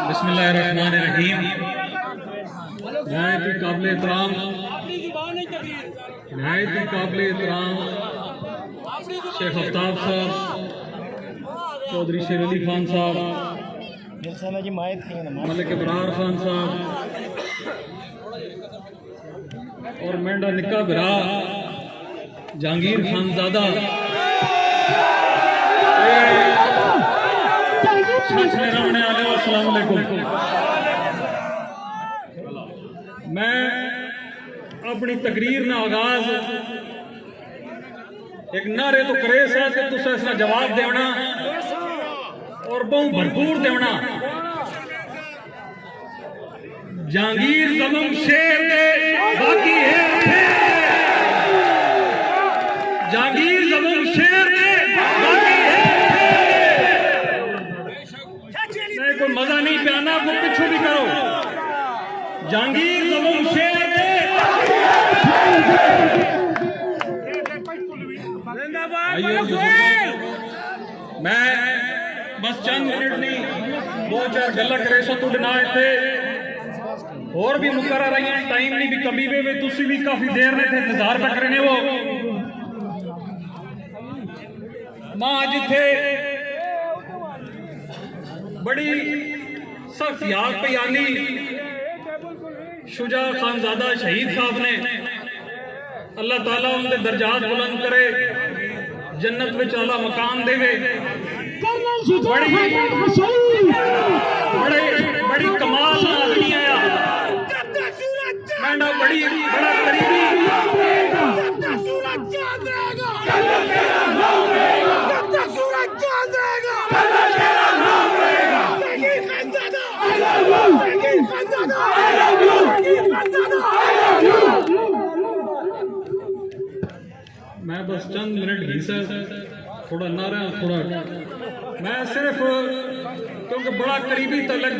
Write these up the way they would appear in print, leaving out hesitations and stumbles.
बिस्मिल्लाहिर्रहमानिर्रहीम। नहायत काबिल एहतराम शेख आफ्ताब साहब, चौधरी शेर अली खान साहब, मलिक इब्रार खान साहब और मेंढा निक्का बिरा जहांगीर खानजादा मैं अपनी तकरीर ना आगाज एक नारे तो करे सा कि तुस इसका जवाब देना और बहु भरपूर देना। जहांगीर ज़मीन शेर दे बाकी है, जहांगीर ज़मीन शेर दे बाकी है। नहीं कोई मजा नहीं प्याना, वो पिछू भी करो। जहांगीर ज़मीन शेर दे मैं बस चंद मिनट नहीं दो चार गल्ला करे सो तू ना इतने और भी मुकर्रर रही हैं। टाइम नहीं भी कभी भी तुसी भी काफी देर ने थे इंतजार तक करने वो मां जिथे बड़ी सख्त याद पे आनी शुजा खानजादा शहीद साहब ने, अल्लाह ताला उनके दर्जात बुलंद करे, जन्नत में आला मकाम देवे। बड़ी कमाल आदमी आया, मैं बड़ी बड़ा करीबी मैं बस चंद मिनट ही सर थोड़ा नारा थोड़ा मैं सिर्फ क्योंकि बड़ा करीबी तलक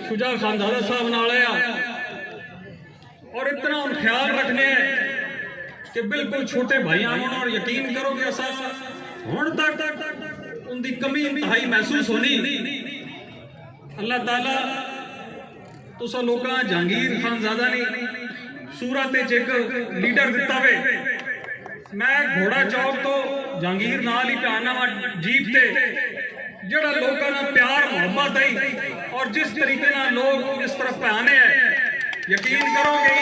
शुजा खानजादा साहब नाल आया और इतना उन ख्याल रखने कि बिल्कुल छोटे भाई आने और यकीन करो कि असा हुण तक उनकी कमी इंतहाई महसूस होनी। अल्लाह ताला तुसा लोकां जहांगीर खानजादा ने सूरत च एक लीडर दिता वे। मैं घोड़ा चौक तो जहांगीर नाल ही प्याना वा जीप ते जड़ा लोगों का प्यार मोहब्बत है और जिस तरीके ना लोग इस तरफ प्याने हैं, यकीन करोगे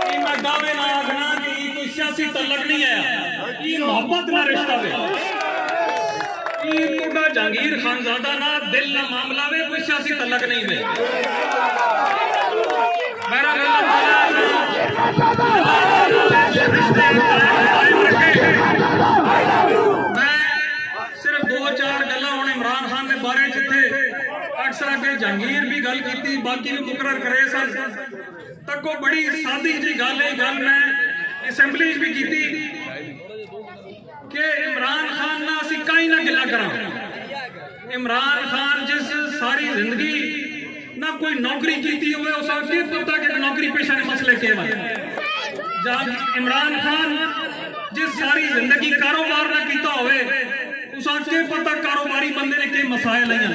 कि मैं दावे ना आखना कि कोई सियासी तलक नहीं है, ये मोहब्बत ना रिश्ता है। जहांगीर खानजादा ना दिल ना मामला वे, कोई सियासी तलक नहीं है। मेरा मैं सिर्फ दो चार गल्ला हुण इमरान खान के बारे जिथे अक्सर आगे जहांगीर भी गल की, बाकी भी मुकर्रर करे सन तक वो बड़ी सादी जी गल है। गल मैं असैंबली भी की कि इमरान खान ना असी कहीं ना गिला करा। इमरान खान जिस सारी जिंदगी ना कोई नौकरी की हुए उस पता कि नौकरी पेशा के मसले के इमरान खान जिस सारी जिंदगी कारोबार ना किया हुए उस पता कारोबारी बंदे ने के मसाइल हैं।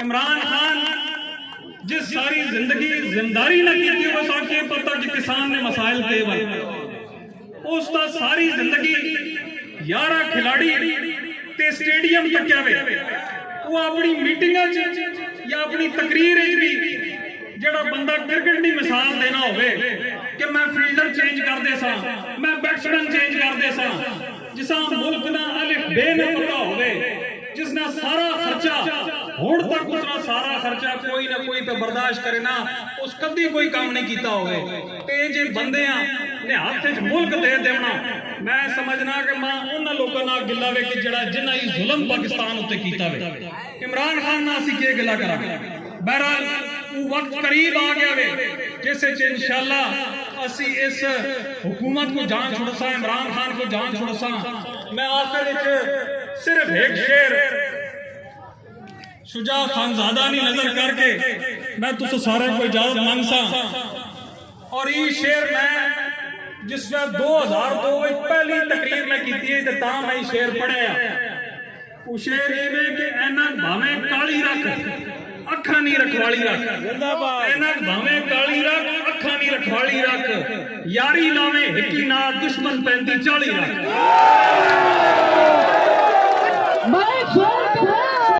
इमरान खान जिस सारी जिंदगी जिम्मेदारी ना की हुए उस पता कि किसान ने मसाइल के उसका सारी जिंदगी 11 खिलाड़ी ते स्टेडियम तक्या वे वो अपनी मीटिंग या अपनी तकरीर भी जड़ा बंदा क्रिकेट की मिसाल देना होवे कि मैं फील्डर चेंज कर दे सा, मैं बैट्समैन चेंज कर दे सा, जिसा मुल्क ना अलिफ बे न पता होवे, जिसना सारा खर्चा हुण तक उसना सारा खर्चा कोई ना कोई पे बर्दाश्त करे ना उस कभी कोई काम नहीं किया होवे ते जे बंदे ने हाथ च मुल्क दे देना। मैं समझना कि मां उन्हां लोकां नाल गिला वे कि जड़ा जिन्हां जुल्म पाकिस्तान उत्ते कीता वे। इमरान खान ना असीं के गिला करा। बहरहाल वो वक्त करीब आ गया वे जिस इंशाअल्लाह असी इस हुकूमत को जान छुड़सा, इमरान खान को जान छुड़सा। मैं आखिर विच सिर्फ एक शेर शुजा खानजादा नहीं नजर करके मैं तुस सारे को इजाजत मांगसा। और ये शेर मैं जिस वे 2002 में पहली तकरीर में की थी तो मैं ये शेर पढ़िया। वो शेर ये कि एना भावें काली रख अखा नहीं रखवाली रख, एना भावें काली रख अखा नहीं रखवाली रख, यारी लावे हिकी ना दुश्मन 35-40 रख।